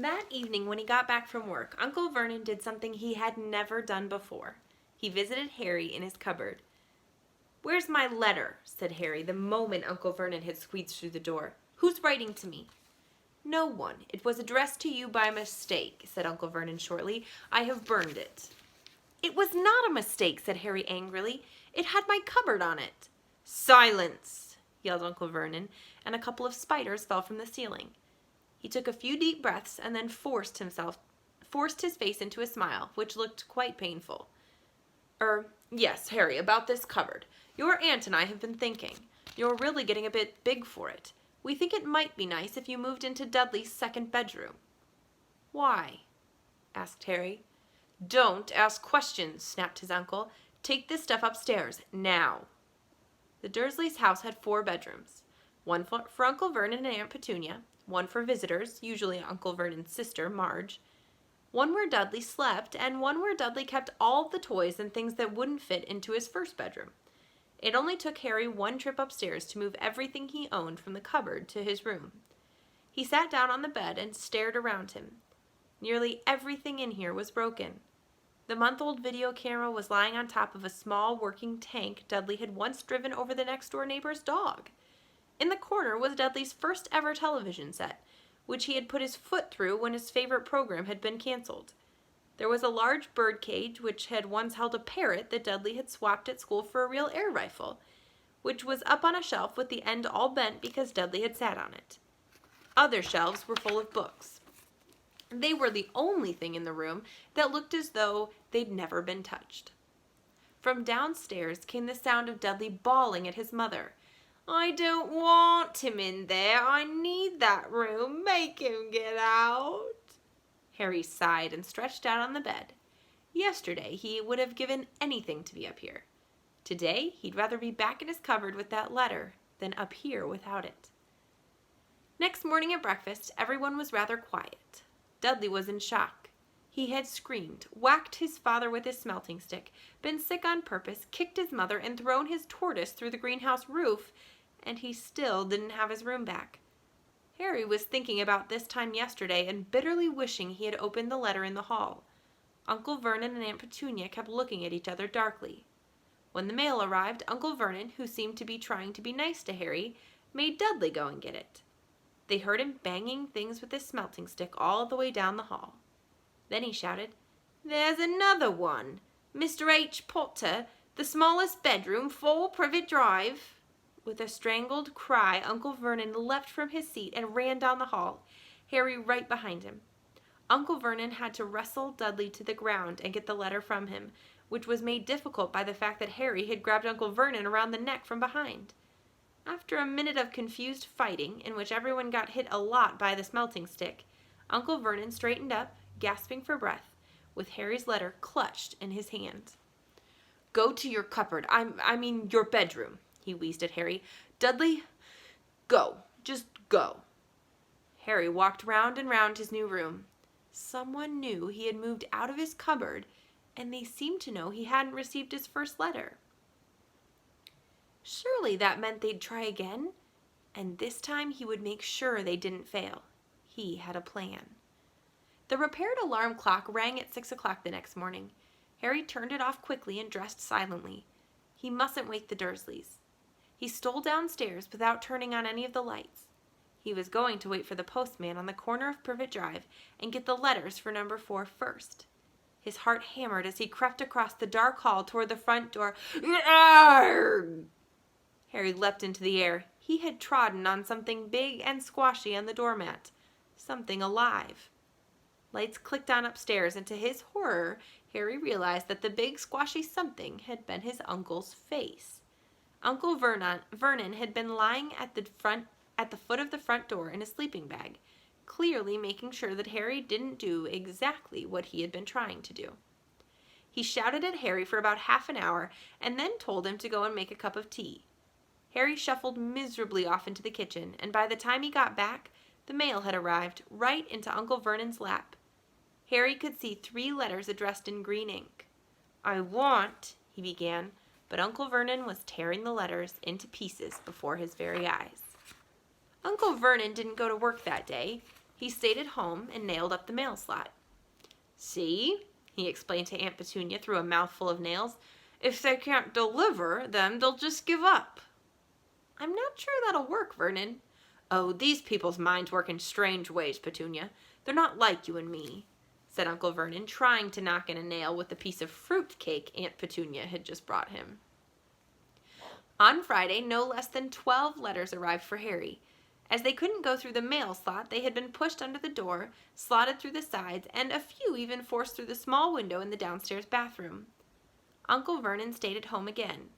That evening, when he got back from work, Uncle Vernon did something he had never done before. He visited Harry in his cupboard. "Where's my letter?" said Harry, the moment Uncle Vernon had squeezed through the door. "Who's writing to me?" "No one. It was addressed to you by mistake," said Uncle Vernon shortly. "I have burned it." "It was not a mistake," said Harry angrily. "It had my cupboard on it." "Silence!" yelled Uncle Vernon, and a couple of spiders fell from the ceiling. He took a few deep breaths and then forced his face into a smile, which looked quite painful. Yes, Harry, about this cupboard. Your aunt and I have been thinking. You're really getting a bit big for it. We think it might be nice if you moved into Dudley's second bedroom." "Why?" asked Harry. "Don't ask questions," snapped his uncle. "Take this stuff upstairs, now." The Dursleys' house had 4 bedrooms. One for Uncle Vernon and Aunt Petunia, one for visitors, usually Uncle Vernon's sister, Marge, one where Dudley slept, and one where Dudley kept all the toys and things that wouldn't fit into his first bedroom. It only took Harry one trip upstairs to move everything he owned from the cupboard to his room. He sat down on the bed and stared around him. Nearly everything in here was broken. The month-old video camera was lying on top of a small working tank Dudley had once driven over the next-door neighbor's dog. In the corner was Dudley's first ever television set, which he had put his foot through when his favorite program had been canceled. There was a large bird cage which had once held a parrot that Dudley had swapped at school for a real air rifle, which was up on a shelf with the end all bent because Dudley had sat on it. Other shelves were full of books. They were the only thing in the room that looked as though they'd never been touched. From downstairs came the sound of Dudley bawling at his mother. "I don't want him in there. I need that room. Make him get out." Harry sighed and stretched out on the bed. Yesterday he would have given anything to be up here. Today he'd rather be back in his cupboard with that letter than up here without it. Next morning at breakfast, everyone was rather quiet. Dudley was in shock. He had screamed, whacked his father with his smelting stick, been sick on purpose, kicked his mother, and thrown his tortoise through the greenhouse roof, and he still didn't have his room back. Harry was thinking about this time yesterday and bitterly wishing he had opened the letter in the hall. Uncle Vernon and Aunt Petunia kept looking at each other darkly. When the mail arrived, Uncle Vernon, who seemed to be trying to be nice to Harry, made Dudley go and get it. They heard him banging things with his smelting stick all the way down the hall. Then he shouted, "There's another one! Mr. H. Potter, the smallest bedroom, 4 Privet Drive." With a strangled cry, Uncle Vernon leapt from his seat and ran down the hall, Harry right behind him. Uncle Vernon had to wrestle Dudley to the ground and get the letter from him, which was made difficult by the fact that Harry had grabbed Uncle Vernon around the neck from behind. After a minute of confused fighting, in which everyone got hit a lot by the smelting stick, Uncle Vernon straightened up, gasping for breath, with Harry's letter clutched in his hand. "Go to your cupboard, I mean your bedroom," he wheezed at Harry. "Dudley, go. Just go." Harry walked round and round his new room. Someone knew he had moved out of his cupboard, and they seemed to know he hadn't received his first letter. Surely that meant they'd try again, and this time he would make sure they didn't fail. He had a plan. The repaired alarm clock rang at 6 o'clock the next morning. Harry turned it off quickly and dressed silently. He mustn't wake the Dursleys. He stole downstairs without turning on any of the lights. He was going to wait for the postman on the corner of Privet Drive and get the letters for number 4 first. His heart hammered as he crept across the dark hall toward the front door. Arrgh! Harry leapt into the air. He had trodden on something big and squashy on the doormat. Something alive. Lights clicked on upstairs, and to his horror, Harry realized that the big squashy something had been his uncle's face. Uncle Vernon had been lying at the foot of the front door in a sleeping bag, clearly making sure that Harry didn't do exactly what he had been trying to do. He shouted at Harry for about half an hour and then told him to go and make a cup of tea. Harry shuffled miserably off into the kitchen, and by the time he got back, the mail had arrived right into Uncle Vernon's lap. Harry could see 3 letters addressed in green ink. "I want," he began, but Uncle Vernon was tearing the letters into pieces before his very eyes. Uncle Vernon didn't go to work that day. He stayed at home and nailed up the mail slot. "See," he explained to Aunt Petunia through a mouthful of nails, "if they can't deliver them, they'll just give up." "I'm not sure that'll work, Vernon." "Oh, these people's minds work in strange ways, Petunia. They're not like you and me," said Uncle Vernon, trying to knock in a nail with a piece of fruit cake Aunt Petunia had just brought him. On Friday, no less than 12 letters arrived for Harry. As they couldn't go through the mail slot, they had been pushed under the door, slotted through the sides, and a few even forced through the small window in the downstairs bathroom. Uncle Vernon stayed at home again.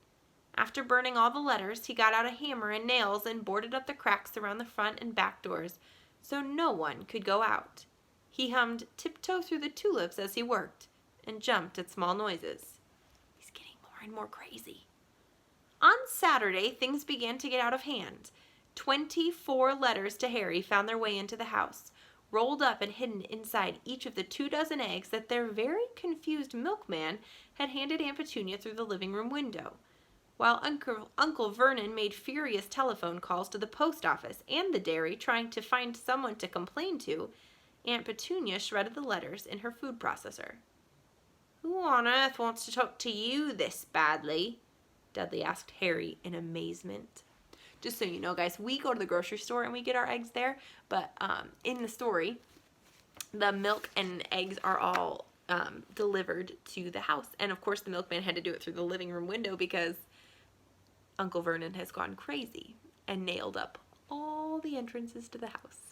After burning all the letters, he got out a hammer and nails and boarded up the cracks around the front and back doors so no one could go out. He hummed "Tiptoe Through the Tulips" as he worked, and jumped at small noises. He's getting more and more crazy. On Saturday, things began to get out of hand. 24 letters to Harry found their way into the house, rolled up and hidden inside each of the 24 eggs that their very confused milkman had handed Aunt Petunia through the living room window. While Uncle Vernon made furious telephone calls to the post office and the dairy trying to find someone to complain to, Aunt Petunia shredded the letters in her food processor. "Who on earth wants to talk to you this badly?" Dudley asked Harry in amazement. Just so you know, guys, we go to the grocery store and we get our eggs there, but in the story, the milk and eggs are all delivered to the house. And of course, the milkman had to do it through the living room window because Uncle Vernon has gone crazy and nailed up all the entrances to the house.